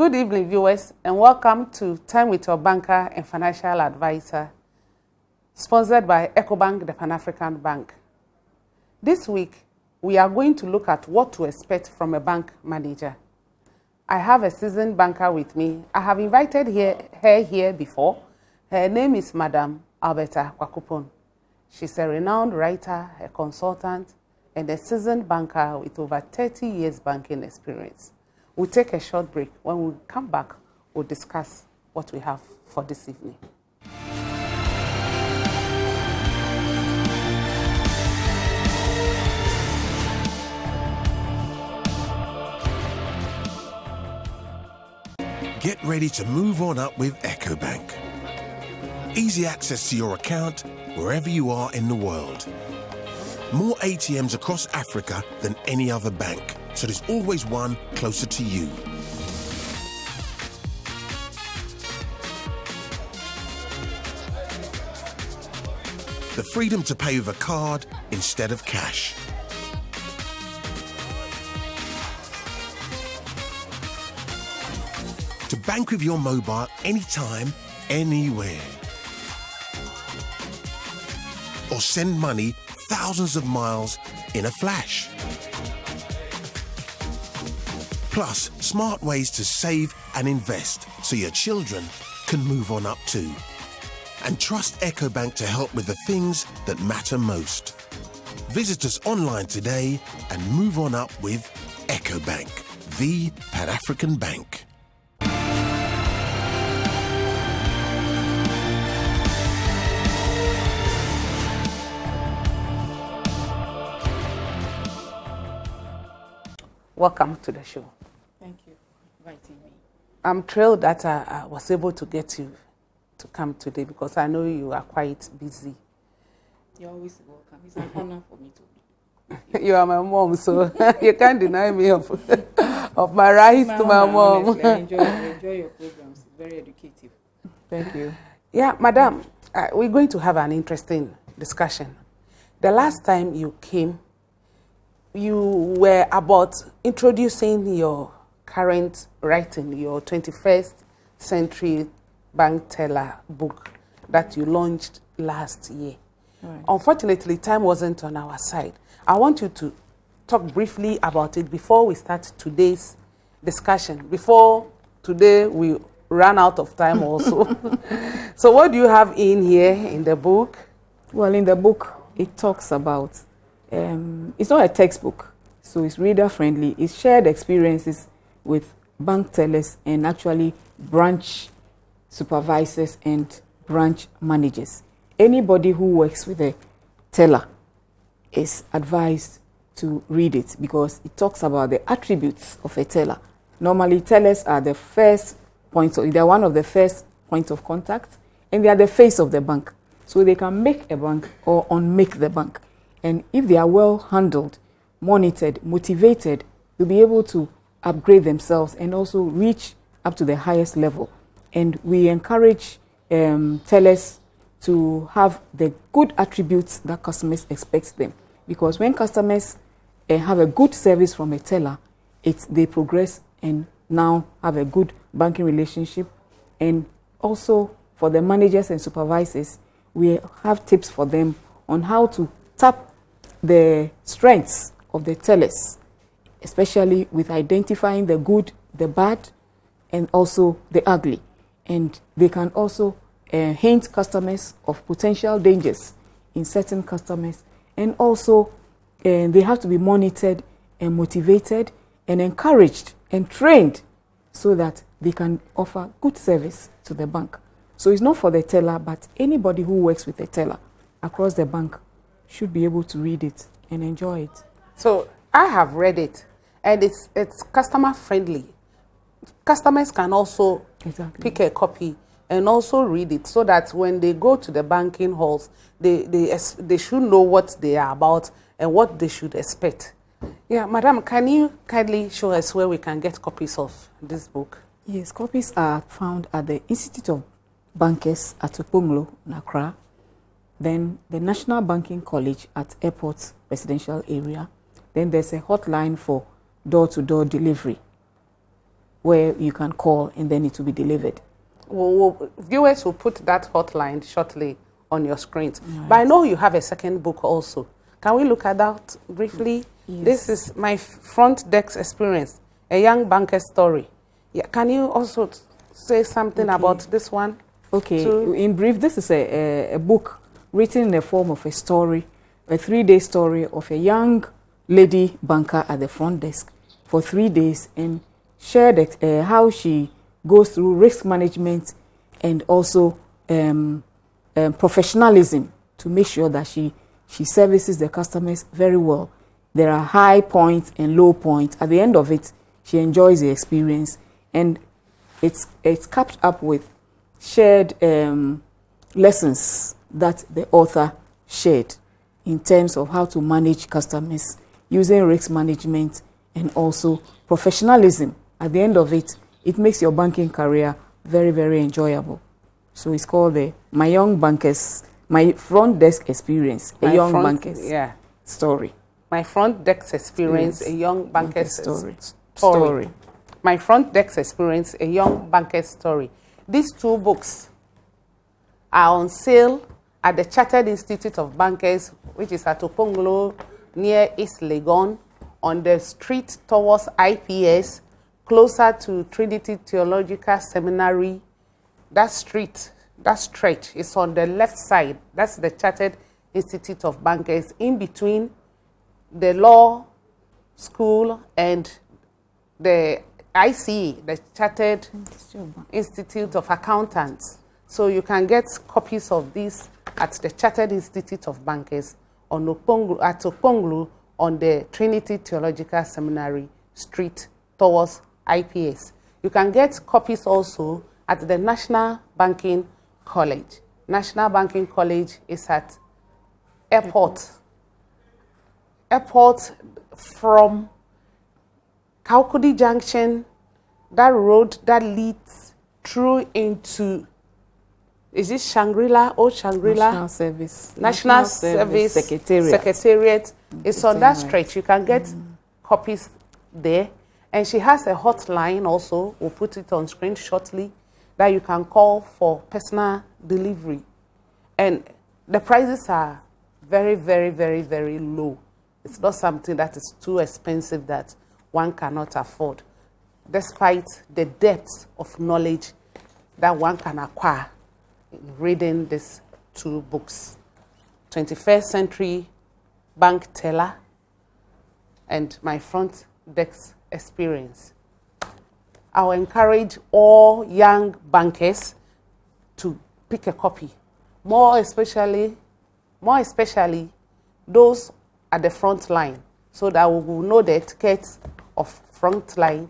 Good evening, viewers, and welcome to Time with Your Banker and Financial Advisor, sponsored by Ecobank, the Pan-African Bank. This week, we are going to look at what to expect from a bank manager. I have a seasoned banker with me. I have invited her here before. Her name is Madam Alberta Kwakupon. She's a renowned writer, a consultant, and a seasoned banker with over 30 years banking experience. We'll take a short break. When we come back, we'll discuss what we have for this evening. Get ready to move on up with Ecobank. Easy access to your account wherever you are in the world. More ATMs across Africa than any other bank, so there's always one closer to you. The freedom to pay with a card instead of cash. To bank with your mobile anytime, anywhere. Or send money thousands of miles in a flash. Plus, smart ways to save and invest so your children can move on up too. And trust Ecobank to help with the things that matter most. Visit us online today and move on up with Ecobank, the Pan-African Bank. Welcome to the show. Thank you for inviting me. I'm thrilled that I was able to get you to come today because I know you are quite busy. You're always welcome. It's an honor for me to. You are my mom, so you can't deny me of my rights to my mom. Honestly, I enjoy your programs. It's very educative. Thank you. Yeah, Madam, we're going to have an interesting discussion. The last time you came, you were about introducing your current writing, your 21st Century Bank Teller book that you launched last year. Right. Unfortunately, time wasn't on our side. I want you to talk briefly about it before we start today's discussion, before today we run out of time also. So what do you have in here in the book? Well, in the book, it talks about, it's not a textbook, so it's reader friendly. It's shared experiences with bank tellers and actually branch supervisors and branch managers. Anybody who works with a teller is advised to read it because it talks about the attributes of a teller. Normally, tellers are the first point, they're one of the first points of contact, and they are the face of the bank. So they can make a bank or unmake the bank. And if they are well handled, monitored, motivated, they'll be able to upgrade themselves and also reach up to the highest level. And we encourage tellers to have the good attributes that customers expect them. Because when customers have a good service from a teller, they progress and now have a good banking relationship. And also for the managers and supervisors, we have tips for them on how to tap the strengths of the tellers, especially with identifying the good, the bad, and also the ugly. And they can also hint customers of potential dangers in certain customers. And also, they have to be monitored and motivated and encouraged and trained so that they can offer good service to the bank. So it's not for the teller, but anybody who works with a teller across the bank should be able to read it and enjoy it. So I have read it, and it's customer friendly. Customers can also pick a copy and also read it so that when they go to the banking halls, they should know what they are about and what they should expect. Yeah, Madam, can you kindly show us where we can get copies of this book? Yes, copies are found at the Institute of Bankers at Oponglo, Accra, then the National Banking College at Airport Residential Area. Then there's a hotline for door-to-door delivery. where you can call and then it will be delivered. Viewers will put that hotline shortly on your screens. Right. But I know you have a second book also. Can we look at that briefly? Yes. This is My Front Desk Experience, a young banker's story. Yeah. Can you also say something about this one? Okay, in brief, this is a book written in the form of a story, a 3-day story of a young lady banker at the front desk for 3 days, and shared how she goes through risk management and also professionalism to make sure that she services the customers very well. There are high points and low points. At the end of it, she enjoys the experience, and it's capped up with shared lessons that the author shared in terms of how to manage customers using risk management and also professionalism. At the end of it, it makes your banking career very, very enjoyable. So it's called My Front Desk Experience, a young banker's story. My Front Desk Experience, a young banker's story. My Front Desk Experience, a young banker's story. These 2 books are on sale at the Chartered Institute of Bankers, which is at Oponglo near East Legon, on the street towards IPS, closer to Trinity Theological Seminary. That street, that stretch is on the left side. That's the Chartered Institute of Bankers, in between the law school and the ICE, the Chartered Institute of Accountants. So you can get copies of this at the Chartered Institute of Bankers on Oponglu on the Trinity Theological Seminary Street towards IPS. You can get copies also at the National Banking College. National Banking College is at Airport from Kaukudi Junction, that road that leads through into, is it Shangri-La? Old Shangri-La? National Service Secretariat. It's on that stretch. You can get copies there. And she has a hotline also. We'll put it on screen shortly, that you can call for personal delivery. And the prices are very, very, very, very low. It's not something that is too expensive that one cannot afford, despite the depth of knowledge that one can acquire in reading these 2 books. 21st Century Bank Teller and My Front Desk Experience. I'll encourage all young bankers to pick a copy, more especially those at the front line, so that we will know the etiquette of frontline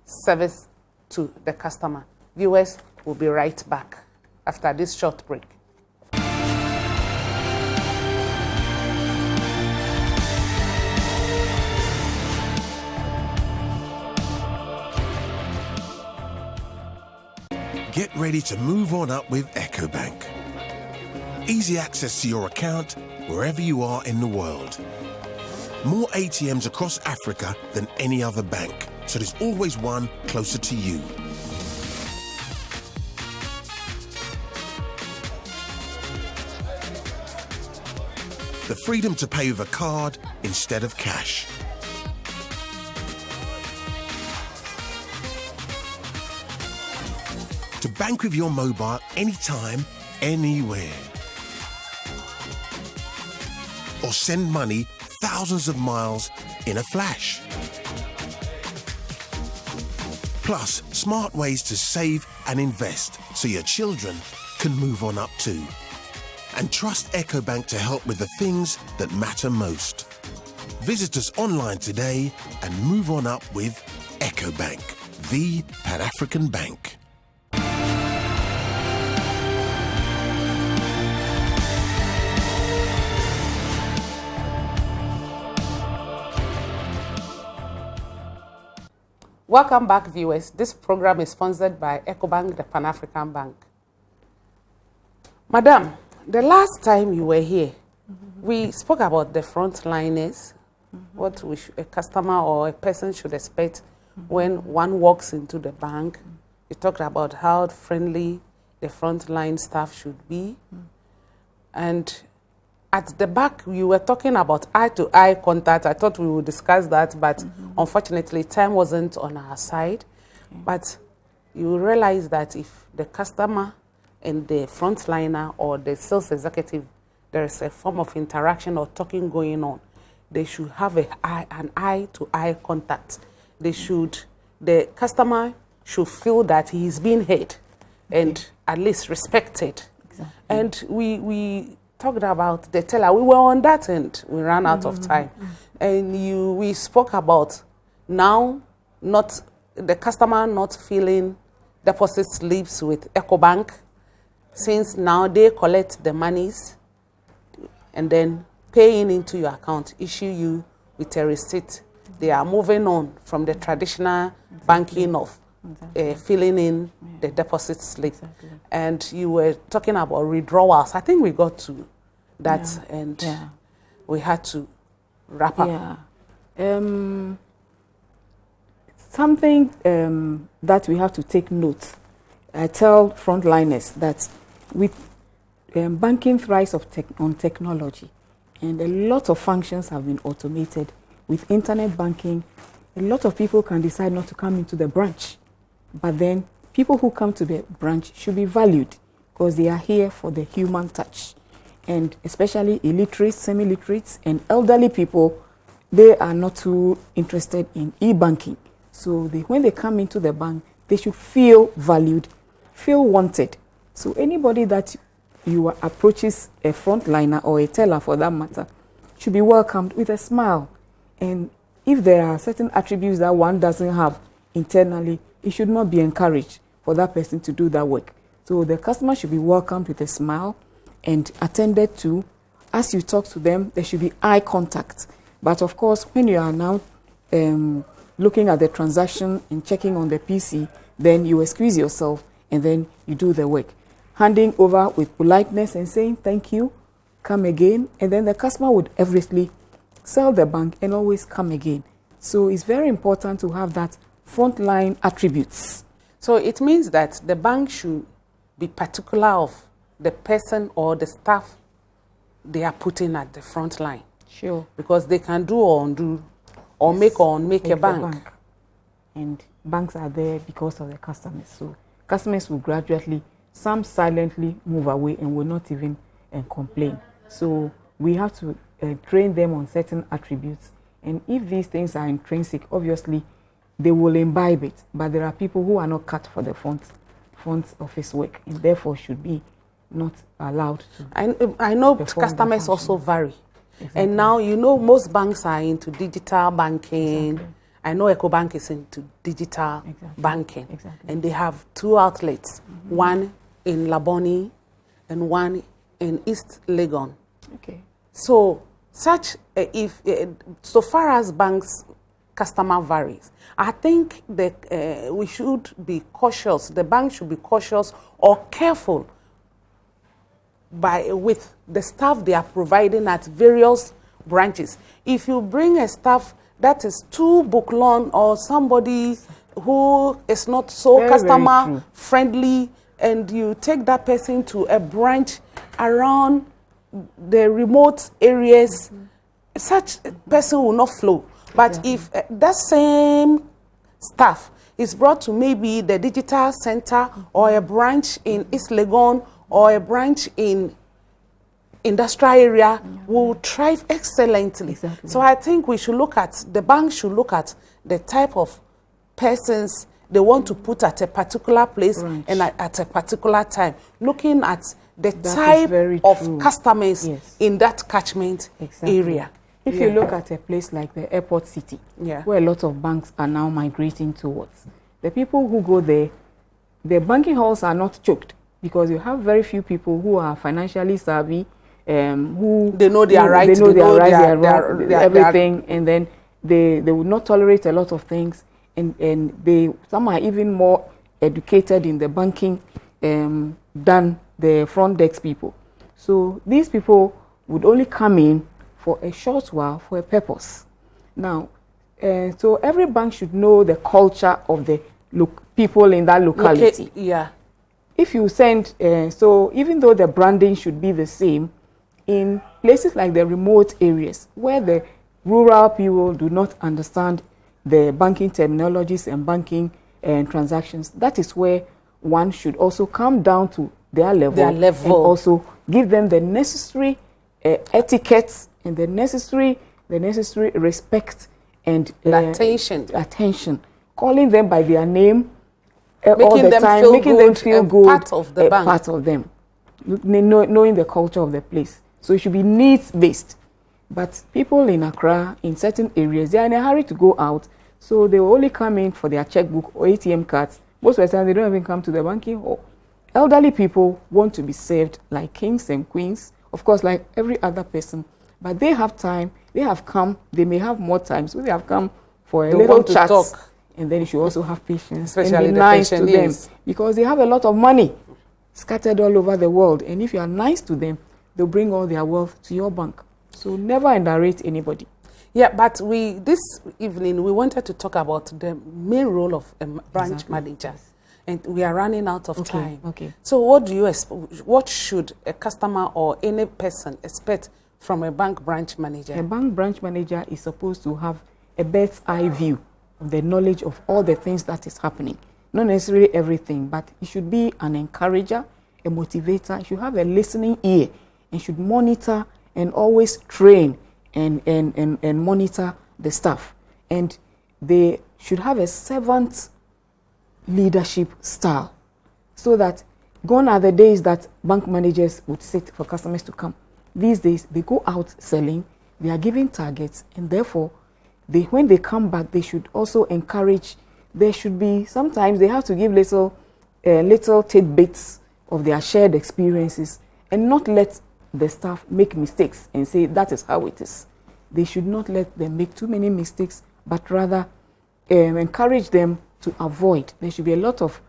service to the customer. Viewers will be right back after this short break. Get ready to move on up with EcoBank. Easy access to your account wherever you are in the world. More ATMs across Africa than any other bank, so there's always one closer to you. The freedom to pay with a card instead of cash. To bank with your mobile anytime, anywhere. Or send money thousands of miles in a flash. Plus, smart ways to save and invest so your children can move on up too. And trust EcoBank to help with the things that matter most. Visit us online today and move on up with EcoBank, the Pan-African bank. Welcome back, viewers. This program is sponsored by EcoBank, the Pan-African Bank. Madam, the last time you were here, we spoke about the frontliners, what a customer or a person should expect when one walks into the bank. You talked about how friendly the frontline staff should be. And at the back, you were talking about eye-to-eye contact. I thought we would discuss that, but unfortunately, time wasn't on our side. But you realize that if the customer and the frontliner or the sales executive, there is a form of interaction or talking going on, they should have an eye-to-eye contact. The customer should feel that he is being heard and at least respected. Exactly. And we talked about the teller. We were on that end. We ran out of time. And we spoke about now the customer not feeling deposit slips with EcoBank, since now they collect the monies and then paying into your account, issue you with a receipt. They are moving on from the traditional banking of filling in the deposit slip. And you were talking about withdrawals. I think we got to that and we had to wrap up. Something that we have to take note. I tell frontliners that with banking thrives on technology, and a lot of functions have been automated. With internet banking, a lot of people can decide not to come into the branch. But then people who come to the branch should be valued because they are here for the human touch. And especially illiterates, semi-literates, and elderly people, they are not too interested in e-banking. So when they come into the bank, they should feel valued, feel wanted. So anybody that you approaches, a frontliner or a teller for that matter, should be welcomed with a smile. And if there are certain attributes that one doesn't have internally, it should not be encouraged for that person to do that work. So the customer should be welcomed with a smile and attended to. As you talk to them, there should be eye contact. But of course, when you are now looking at the transaction and checking on the PC, then you excuse yourself and then you do the work. Handing over with politeness and saying thank you, come again, and then the customer would obviously sell the bank and always come again. So it's very important to have that frontline attributes. So it means that the bank should be particular of the person or the staff they are putting at the front line. Sure. Because they can do or undo or make or unmake a bank. And banks are there because of the customers. So customers will gradually, some silently move away and will not even complain. So we have to train them on certain attributes. And if these things are intrinsic, obviously, they will imbibe it. But there are people who are not cut for the front office work and therefore should be not allowed to. I know customers also vary. Exactly. And now, most banks are into digital banking. Exactly. I know EcoBank is into digital banking. Exactly. And they have 2 outlets, one in Labone and one in East Legon. Okay. So, so far as banks' customer varies, I think that we should be cautious. The bank should be cautious or careful with the staff they are providing at various branches. If you bring a staff that is too book long or somebody who is not so customer friendly, and you take that person to a branch around the remote areas, such a person will not flow. But if that same staff is brought to maybe the digital center or a branch in East Legon or a branch in industrial area, will thrive excellently. Exactly. So I think the bank should look at the type of persons they want to put at a particular place and at a particular time, looking at the type of customers in that catchment area. If you look at a place like the airport city, where a lot of banks are now migrating towards, the people who go there, the banking halls are not choked because you have very few people who are financially savvy, who they know their rights, they know their everything, and then they would not tolerate a lot of things, and some are even more educated in the banking than the front desk people. So these people would only come in for a short while for a purpose. Now, So every bank should know the culture of the people in that locality. Yeah. If you send, so even though the branding should be the same, in places like the remote areas where the rural people do not understand the banking terminologies and banking transactions, that is where one should also come down to their level, and also give them the necessary etiquette and the necessary respect and attention, calling them by their name all the time, making them feel good, part of the bank. Part of them, knowing the culture of the place. So it should be needs-based. But people in Accra, in certain areas, they are in a hurry to go out, so they will only come in for their checkbook or ATM cards. Most of the time, they don't even come to the banking hall. Elderly people want to be served like kings and queens, of course, like every other person. But they have time, they have come, they may have more time, so they have come for a little chat. And then you should also have patience, especially and be nice to them, because they have a lot of money scattered all over the world. And if you are nice to them, they'll bring all their wealth to your bank. So never underrate anybody. Yeah, but this evening we wanted to talk about the main role of a branch manager, and we are running out of time. Okay. So what do you what should a customer or any person expect from a bank branch manager? A bank branch manager is supposed to have a bird's eye view of the knowledge of all the things that is happening. Not necessarily everything, but it should be an encourager, a motivator. It should have a listening ear, and should monitor and always train and monitor the staff. And they should have a servant leadership style, so that gone are the days that bank managers would sit for customers to come. These days, they go out selling, they are giving targets, and therefore, when they come back, they should also encourage. There should be, sometimes they have to give little tidbits of their shared experiences, and not let the staff make mistakes and say that is how it is. They should not let them make too many mistakes, but rather encourage them to avoid. There should be a lot of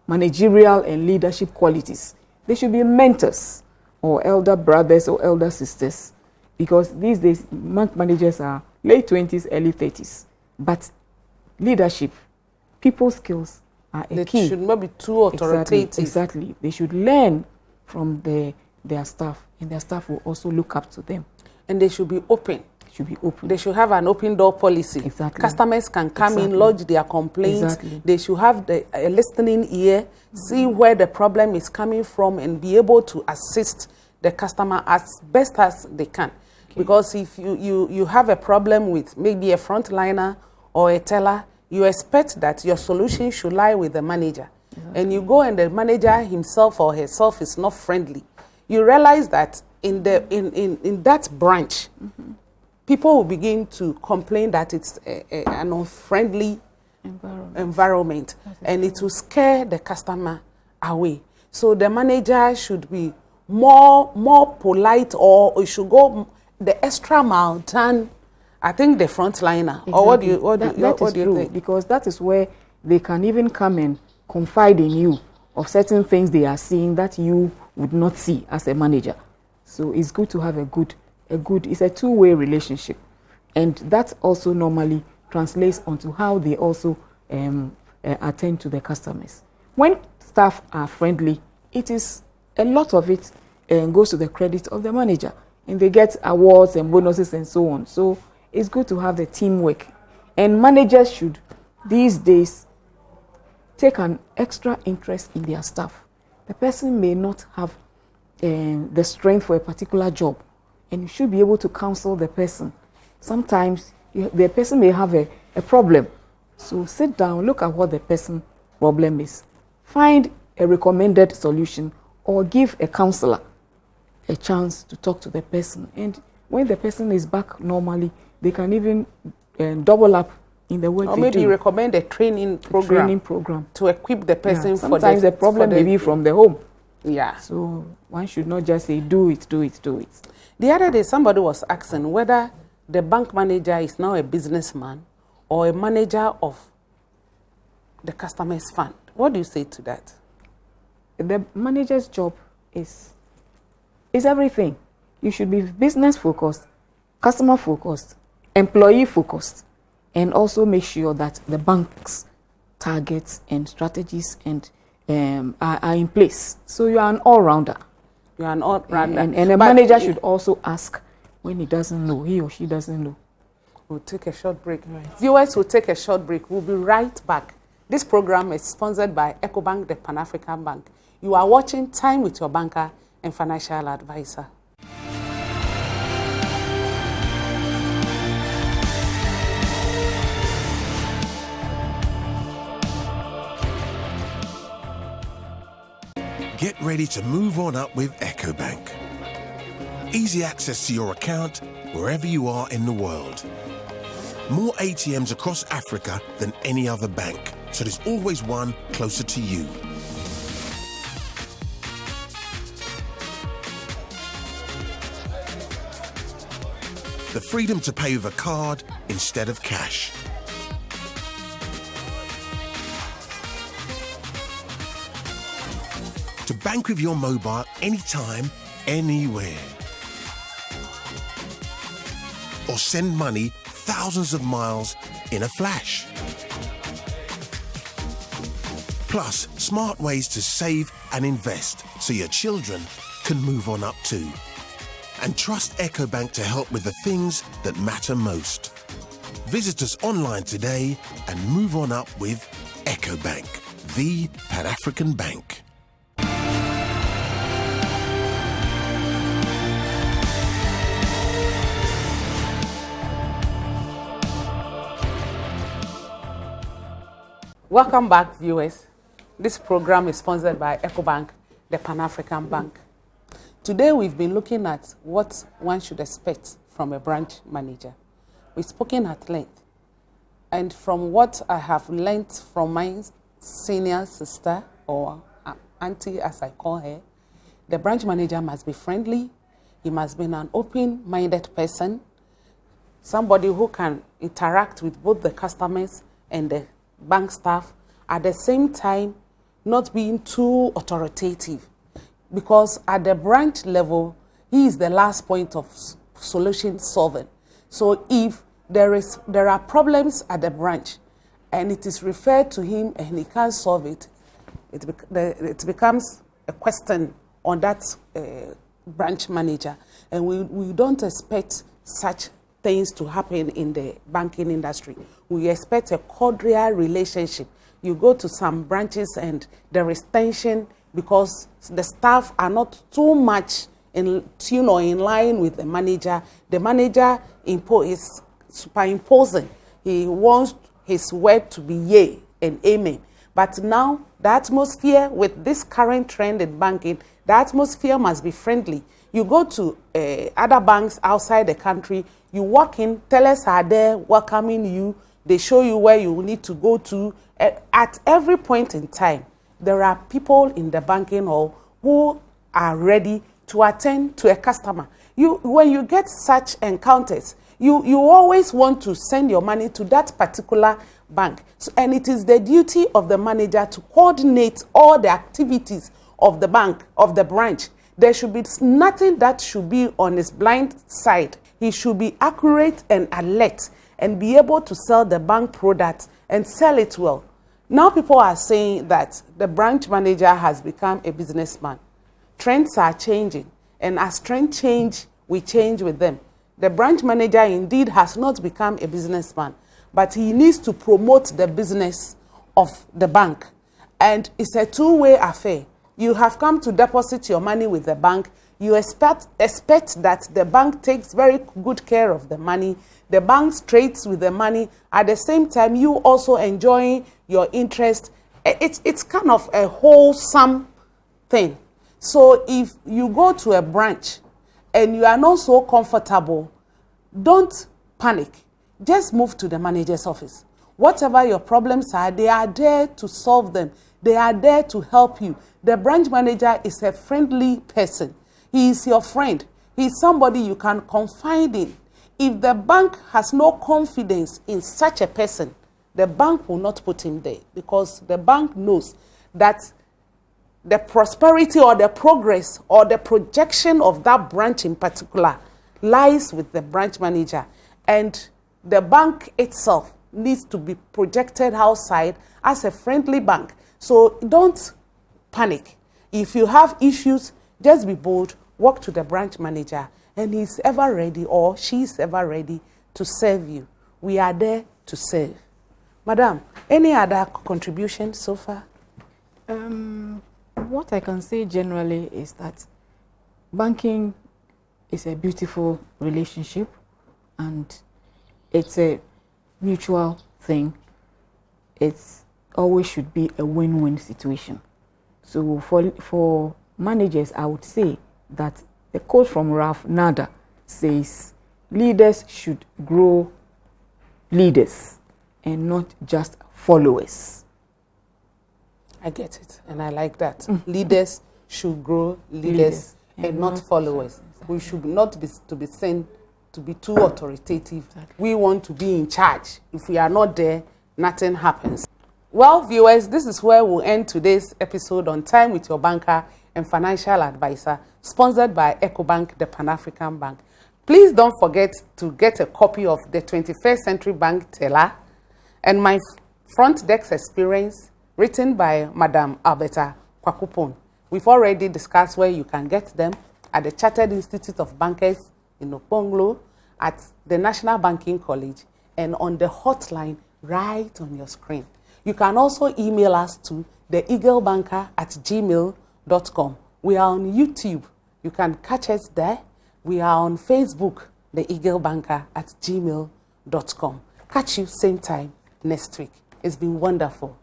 managerial and leadership qualities. They should be mentors or elder brothers or elder sisters, because these days bank managers are late 20s, early 30s. But leadership, people skills are a key. They should not be too authoritative. Exactly. They should learn from their staff, and their staff will also look up to them. And they should be open. They should have an open door policy. Exactly. Customers can come in, lodge their complaints. Exactly. They should have a listening ear, see where the problem is coming from, and be able to assist the customer as best as they can. Okay. Because if you have a problem with maybe a frontliner or a teller, you expect that your solution should lie with the manager. Exactly. And you go and the manager himself or herself is not friendly. You realize that in that branch, people will begin to complain that it's an unfriendly environment, and it will scare the customer away. So the manager should be more polite, or it should go the extra mile than, I think, the frontliner. Exactly. Or what do you think? Because that is where they can even come and confide in you of certain things they are seeing that you would not see as a manager. So it's good to have it's a two-way relationship. And that also normally translates onto how they also attend to the customers. When staff are friendly, it is a lot of it goes to the credit of the manager, and they get awards and bonuses and so on. So it's good to have the teamwork. And managers should, these days, take an extra interest in their staff. The person may not have the strength for a particular job, and you should be able to counsel the person. Sometimes the person may have a problem. So sit down, look at what the person's problem is. Find a recommended solution, or give a counselor a chance to talk to the person. And when the person is back normally, they can even double up in the work. Or maybe recommend a training program to equip the person for the... Sometimes the problem may be from the home. Yeah. So one should not just say, do it. The other day, somebody was asking whether the bank manager is now a businessman or a manager of the customer's fund. What do you say to that? The manager's job is everything. You should be business focused, customer focused, employee focused. and also make sure that the bank's targets and strategies and are in place. So you are an all-rounder. You are an all-rounder. And a manager should also ask when he doesn't know, he or she doesn't know. We'll take a short break. Right. Viewers will take a short break. We'll be right back. This program is sponsored by EcoBank, the Pan-African Bank. You are watching Time with Your Banker and Financial Advisor. Get ready to move on up with EcoBank. Easy access to your account wherever you are in the world. More ATMs across Africa than any other bank, so there's always one closer to you. The freedom to pay with a card instead of cash. To bank with your mobile anytime, anywhere. Or send money thousands of miles in a flash. Plus, smart ways to save and invest so your children can move on up too. And trust EcoBank to help with the things that matter most. Visit us online today and move on up with EcoBank, the Pan-African Bank. Welcome back, viewers. This program is sponsored by EcoBank, the Pan-African Bank. Today we've been looking at what one should expect from a branch manager. We've spoken at length. And from what I have learned from my senior sister, or auntie as I call her, the branch manager must be friendly. He must be an open-minded person, somebody who can interact with both the customers and the bank staff, at the same time not being too authoritative, because at the branch level he is the last point of solution solving. So if there are problems at the branch and it is referred to him and he can't solve it, it becomes a question on that branch manager, and we don't expect such things to happen in the banking industry. We expect a cordial relationship. You go to some branches and there is tension because the staff are not too much in tune or in line with the manager. The manager is superimposing. He wants his word to be yea and amen. But now the atmosphere with this current trend in banking, the atmosphere must be friendly. You go to other banks outside the country, you walk in, tellers are there welcoming you. They show you where you need to go to. At every point in time, there are people in the banking hall who are ready to attend to a customer. When you get such encounters, you always want to send your money to that particular bank. So, and it is the duty of the manager to coordinate all the activities of the bank, of the branch. There should be nothing that should be on his blind side. He should be accurate and alert and be able to sell the bank product and sell it well. Now people are saying that the branch manager has become a businessman. Trends are changing, and as trends change, we change with them. The branch manager indeed has not become a businessman, but he needs to promote the business of the bank. And it's a two-way affair. You have come to deposit your money with the bank. You expect that the bank takes very good care of the money. The bank trades with the money. At the same time, you also enjoying your interest. It's kind of a wholesome thing. So if you go to a branch and you are not so comfortable, don't panic. Just move to the manager's office. Whatever your problems are, they are there to solve them. They are there to help you. The branch manager is a friendly person. He is your friend. He is somebody you can confide in. If the bank has no confidence in such a person, the bank will not put him there, because the bank knows that the prosperity or the progress or the projection of that branch in particular lies with the branch manager. And the bank itself needs to be projected outside as a friendly bank. So don't panic. If you have issues, just be bold, walk to the branch manager, and he's ever ready or she's ever ready to serve you. We are there to serve. Madam, any other contribution so far? What I can say generally is that banking is a beautiful relationship and it's a mutual thing. It's always should be a win-win situation. So for managers, I would say that the quote from Ralph Nader says, leaders should grow leaders and not just followers. I get it, and I like that. Leaders should grow leaders and not followers. We should not be seen to be too authoritative. We want to be in charge. If we are not there, nothing happens. Well, viewers, this is where we'll end today's episode on Time with Your Banker and Financial Advisor, sponsored by EcoBank, the Pan-African Bank. Please don't forget to get a copy of the 21st Century Bank Teller and my front desk experience, written by Madam Alberta Kwakupon. We've already discussed where you can get them at the Chartered Institute of Bankers in Okponglo, at the National Banking College, and on the hotline right on your screen. You can also email us to theeaglebanker@gmail.com. We are on YouTube. You can catch us there. We are on Facebook, theeaglebanker@gmail.com. Catch you same time next week. It's been wonderful.